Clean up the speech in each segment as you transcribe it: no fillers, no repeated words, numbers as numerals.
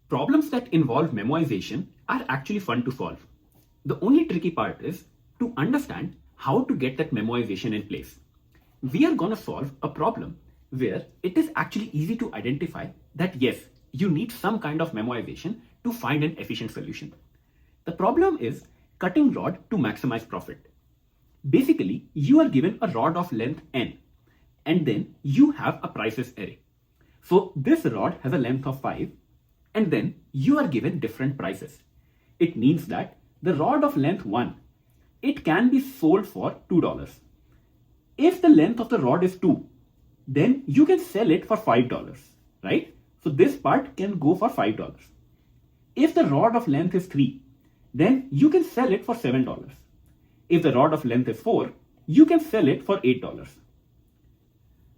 Problems that involve memoization are actually fun to solve. The only tricky part is to understand how to get that memoization in place. We are going to solve a problem where it is actually easy to identify that yes, you need some kind of memoization to find an efficient solution. The problem is cutting rod to maximize profit. Basically, you are given a rod of length n and then you have a prices array. So this rod has a length of 5 and then you are given different prices. It means that the rod of length 1, it can be sold for $2. If the length of the rod is 2, then you can sell it for $5, right? So this part can go for $5. If the rod of length is 3, then you can sell it for $7. If the rod of length is 4, you can sell it for $8.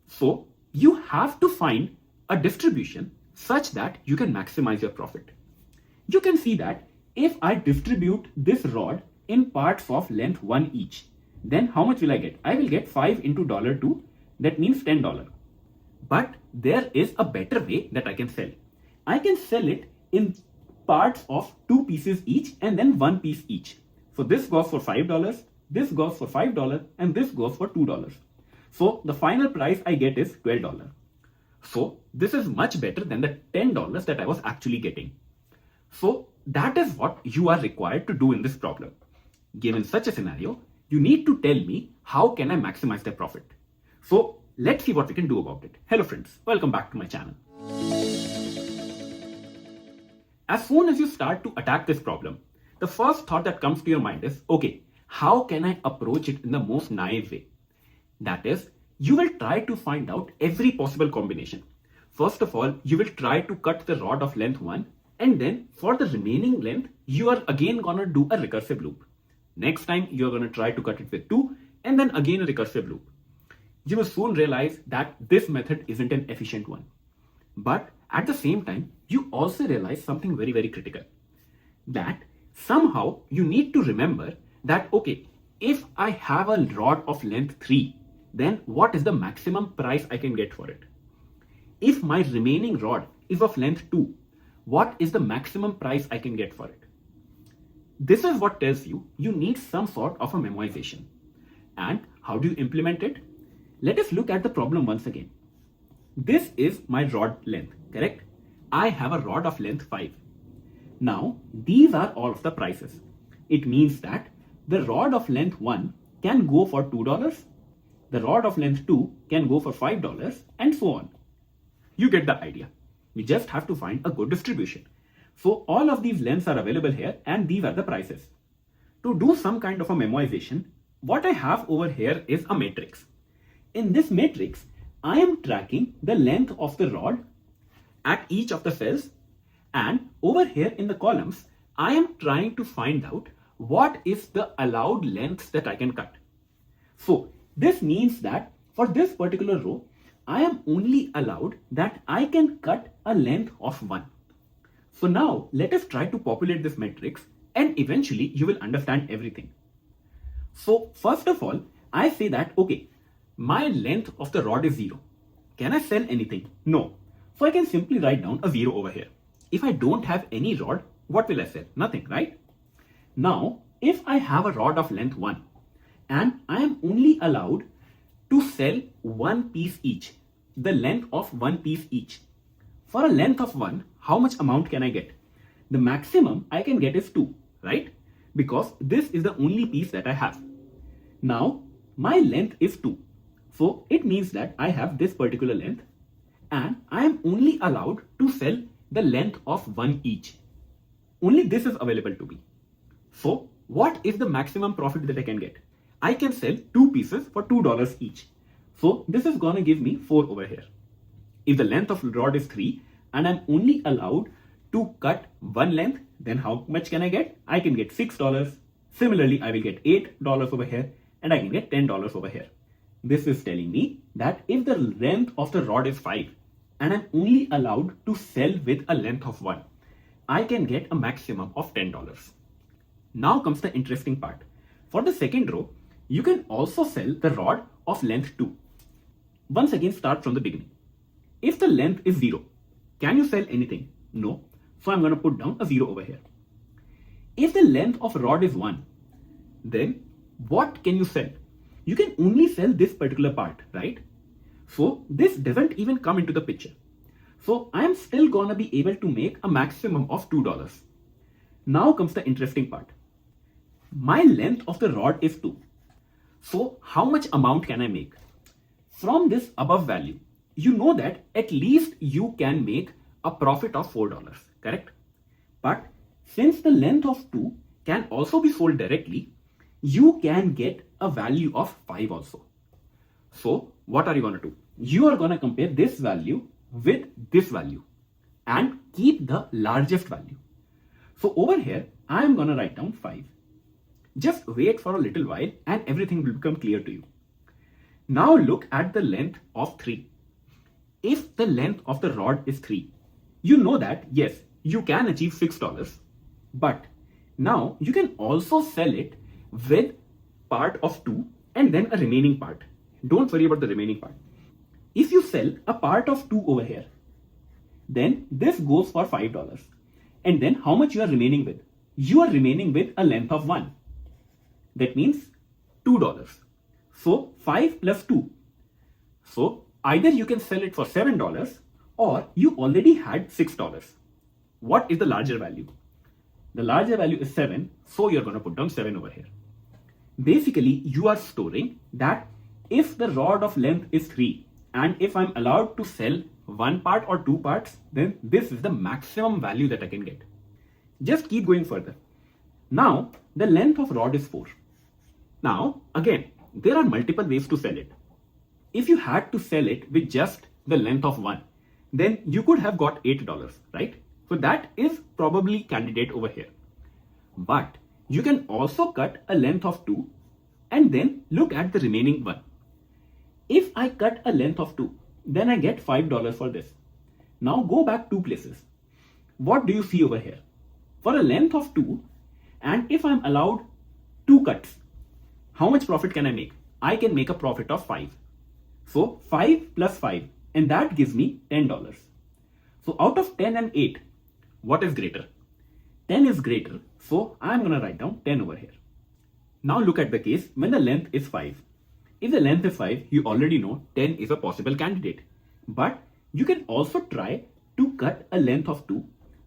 So you have to find a distribution such that you can maximize your profit. You can see that if I distribute this rod in parts of length 1 each, then how much will I get? I will get 5 into $2, that means $10. But there is a better way that I can sell. I can sell it in parts of 2 pieces each and then 1 piece each. So this goes for $5, this goes for $5, and this goes for $2. So the final price I get is $12. So this is much better than the $10 that I was actually getting. So that is what you are required to do in this problem. Given such a scenario, you need to tell me how can I maximize the profit. So let's see what we can do about it. Hello friends, welcome back to my channel. As soon as you start to attack this problem, the first thought that comes to your mind is, okay, how can I approach it in the most naive way? That is, you will try to find out every possible combination. First of all, you will try to cut the rod of length 1 and then for the remaining length, you are again gonna do a recursive loop. Next time, you're gonna try to cut it with 2 and then again a recursive loop. You will soon realize that this method isn't an efficient one. But at the same time, you also realize something very, very critical. That somehow you need to remember that, okay, if I have a rod of length 3, then what is the maximum price I can get for it? If my remaining rod is of length 2, what is the maximum price I can get for it? This is what tells you need some sort of a memoization. And how do you implement it? Let us look at the problem once again. This is my rod length, correct? I have a rod of length 5. Now, these are all of the prices. It means that the rod of length 1 can go for $2, the rod of length 2 can go for $5, and so on. You get the idea. We just have to find a good distribution. So all of these lengths are available here and these are the prices. To do some kind of a memoization, what I have over here is a matrix. In this matrix, I am tracking the length of the rod at each of the cells, and over here in the columns, I am trying to find out what is the allowed lengths that I can cut. So this means that for this particular row, I am only allowed that I can cut a length of 1. So now let us try to populate this matrix and eventually you will understand everything. So first of all, I say that, okay, my length of the rod is 0. Can I sell anything? No. So I can simply write down a 0 over here. If I don't have any rod, what will I sell? Nothing, right? Now, if I have a rod of length 1 and I am only allowed to sell 1 piece each, the length of 1 piece each. For a length of 1, how much amount can I get? The maximum I can get is 2, right? Because this is the only piece that I have. Now, my length is 2. So it means that I have this particular length and I am only allowed to sell the length of 1 each. Only this is available to me. So what is the maximum profit that I can get? I can sell 2 pieces for $2 each. So this is gonna give me 4 over here. If the length of rod is 3 and I'm only allowed to cut 1 length, then how much can I get? I can get $6. Similarly, I will get $8 over here and I can get $10 over here. This is telling me that if the length of the rod is 5 and I'm only allowed to sell with a length of 1, I can get a maximum of $10. Now comes the interesting part. For the second row, you can also sell the rod of length 2. Once again, start from the beginning. If the length is 0, can you sell anything? No. So I'm going to put down a 0 over here. If the length of rod is 1, then what can you sell? You can only sell this particular part, right? So this doesn't even come into the picture. So I am still gonna be able to make a maximum of $2. Now comes the interesting part. My length of the rod is 2. So how much amount can I make? From this above value, you know that at least you can make a profit of $4, correct? But since the length of 2 can also be sold directly, you can get a value of 5 also. So what are you going to do? You are going to compare this value with this value and keep the largest value. So over here, I am going to write down 5. Just wait for a little while and everything will become clear to you. Now look at the length of 3. If the length of the rod is 3, you know that yes, you can achieve $6, but now you can also sell it with part of 2 and then a remaining part. Don't worry about the remaining part. If you sell a part of 2 over here, then this goes for $5. And then how much you are remaining with? You are remaining with a length of 1. That means $2. So 5 plus 2. So either you can sell it for $7 or you already had $6. What is the larger value? The larger value is 7, so you're going to put down 7 over here. Basically, you are storing that if the rod of length is 3 and if I'm allowed to sell 1 part or 2 parts, then this is the maximum value that I can get. Just keep going further. Now, the length of rod is 4. Now, again, there are multiple ways to sell it. If you had to sell it with just the length of 1, then you could have got $8, right? So that is probably candidate over here. But you can also cut a length of 2 and then look at the remaining one. If I cut a length of 2, then I get $5 for this. Now go back 2 places. What do you see over here? For a length of 2, and if I'm allowed 2 cuts, how much profit can I make? I can make a profit of 5. So 5 plus 5, and that gives me $10. So out of 10 and 8, what is greater? 10 is greater, so I'm going to write down 10 over here. Now look at the case when the length is 5. If the length is 5, you already know 10 is a possible candidate. But you can also try to cut a length of 2.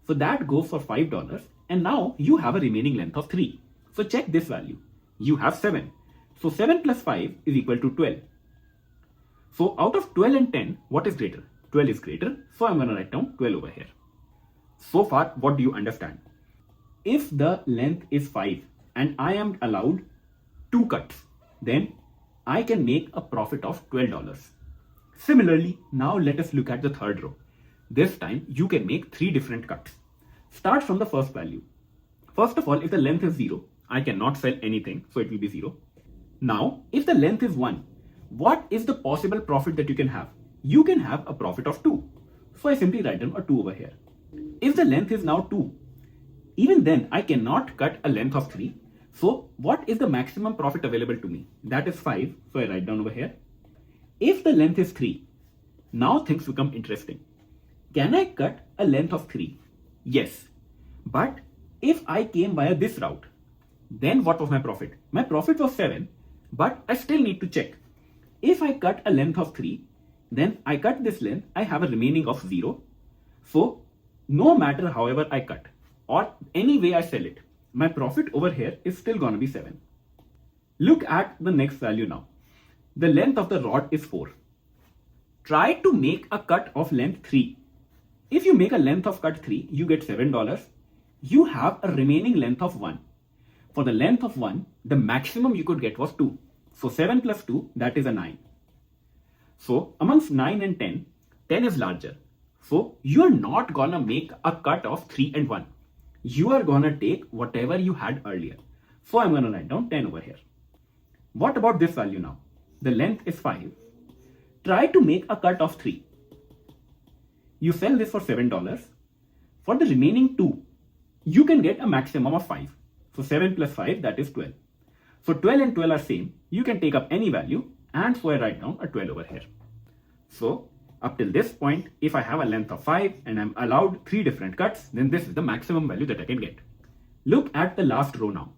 So that goes for $5, and now you have a remaining length of 3. So check this value. You have 7. So 7 plus 5 is equal to 12. So out of 12 and 10, what is greater? 12 is greater, so I'm going to write down 12 over here. So far, what do you understand? If the length is 5 and I am allowed 2 cuts, then I can make a profit of $12. Similarly, now let us look at the third row. This time you can make 3 different cuts. Start from the first value. First of all, if the length is 0, I cannot sell anything, so it will be 0. Now, if the length is 1, what is the possible profit that you can have? You can have a profit of 2. So I simply write down a 2 over here. If the length is now 2, even then I cannot cut a length of 3. So what is the maximum profit available to me? That is 5. So I write down over here. If the length is 3, now things become interesting. Can I cut a length of 3? Yes. But if I came via this route, then what was my profit? My profit was 7, but I still need to check. If I cut a length of 3, then I cut this length, I have a remaining of 0. So no matter however I cut or any way I sell it, my profit over here is still going to be 7. Look at the next value now. The length of the rod is 4. Try to make a cut of length 3. If you make a length of cut 3, you get $7. You have a remaining length of 1. For the length of 1, the maximum you could get was 2. So 7 plus 2, that is a 9. So amongst 9 and 10, 10 is larger. So you are not gonna make a cut of 3 and 1. You are gonna take whatever you had earlier. So I'm gonna write down 10 over here. What about this value now? The length is 5. Try to make a cut of 3. You sell this for $7. For the remaining 2, you can get a maximum of 5. So 7 plus 5, that is 12. So 12 and 12 are same. You can take up any value, and so I write down a 12 over here. So Up till this point, if I have a length of 5 and I'm allowed 3 different cuts, then this is the maximum value that I can get. Look at the last row now.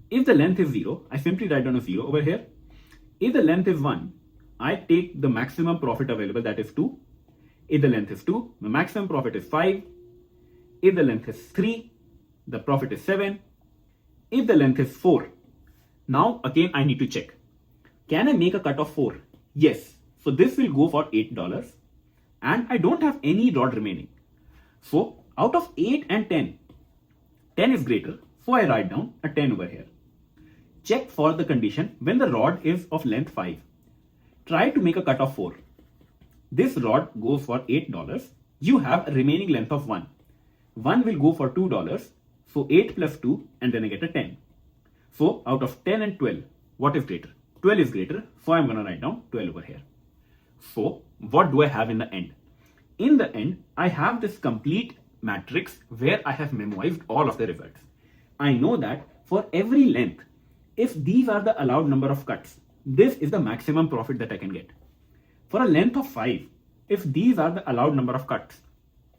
If the length is 0, I simply write down a 0 over here. If the length is 1, I take the maximum profit available, that is 2. If the length is 2, the maximum profit is 5. If the length is 3, the profit is 7. If the length is 4, now again I need to check. Can I make a cut of 4? Yes. So this will go for $8 and I don't have any rod remaining. So out of 8 and 10, 10 is greater. So I write down a 10 over here. Check for the condition when the rod is of length 5. Try to make a cut of 4. This rod goes for $8. You have a remaining length of 1. 1 will go for $2. So 8 plus 2 and then I get a 10. So out of 10 and 12, what is greater? 12 is greater. So I'm going to write down 12 over here. So what do I have in the end? In the end, I have this complete matrix where I have memoized all of the results. I know that for every length, if these are the allowed number of cuts, this is the maximum profit that I can get. For a length of 5, if these are the allowed number of cuts,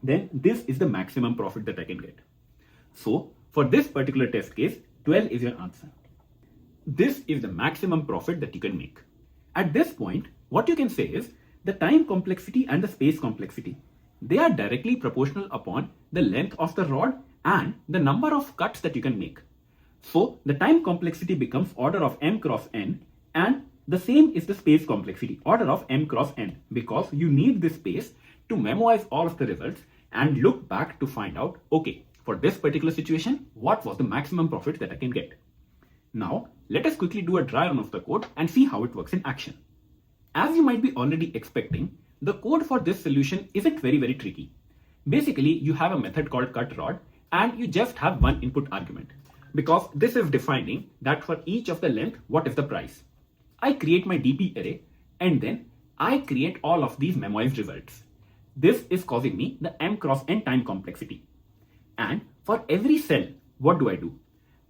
then this is the maximum profit that I can get. So for this particular test case, 12 is your answer. This is the maximum profit that you can make. At this point, what you can say is the time complexity and the space complexity. They are directly proportional upon the length of the rod and the number of cuts that you can make. So the time complexity becomes order of m cross n, and the same is the space complexity, order of m cross n, because you need this space to memorize all of the results and look back to find out, okay, for this particular situation, what was the maximum profit that I can get? Now, let us quickly do a dry run of the code and see how it works in action. As you might be already expecting, the code for this solution isn't very tricky. Basically, you have a method called cut rod and you just have one input argument, because this is defining that for each of the length, what is the price. I create my DP array and then I create all of these memoized results. This is causing me the m cross n time complexity. And for every cell, what do?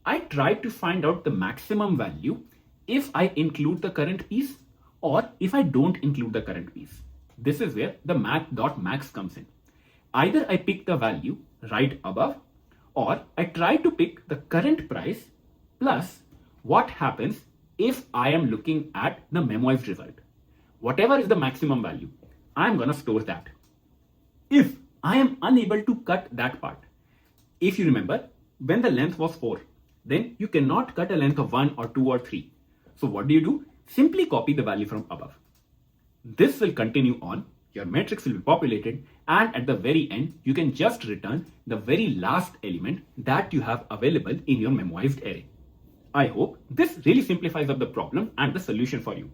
I try to find out the maximum value if I include the current piece or if I don't include the current piece. This is where the math.max comes in. Either I pick the value right above or I try to pick the current price plus what happens if I am looking at the memoized result. Whatever is the maximum value, I'm going to store that. If I am unable to cut that part, if you remember, when the length was 4, then you cannot cut a length of 1 or 2 or 3. So what do? Simply copy the value from above. This will continue on, your matrix will be populated, and at the very end, you can just return the very last element that you have available in your memoized array. I hope this really simplifies up the problem and the solution for you.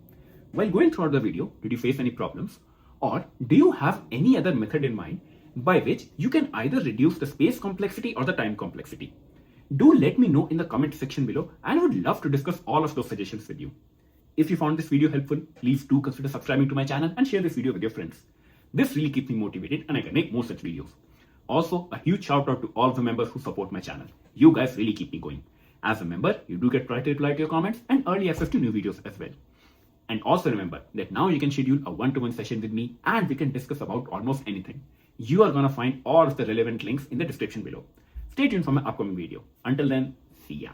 While going throughout the video, did you face any problems? Or do you have any other method in mind by which you can either reduce the space complexity or the time complexity? Do let me know in the comment section below, and I would love to discuss all of those suggestions with you. If you found this video helpful, please do consider subscribing to my channel and share this video with your friends. This really keeps me motivated and I can make more such videos. Also, a huge shout out to all of the members who support my channel. You guys really keep me going. As a member, you do get priority reply to your comments and early access to new videos as well. And also remember that now you can schedule a one-to-one session with me and we can discuss about almost anything. You are going to find all of the relevant links in the description below. Stay tuned for my upcoming video. Until then, see ya.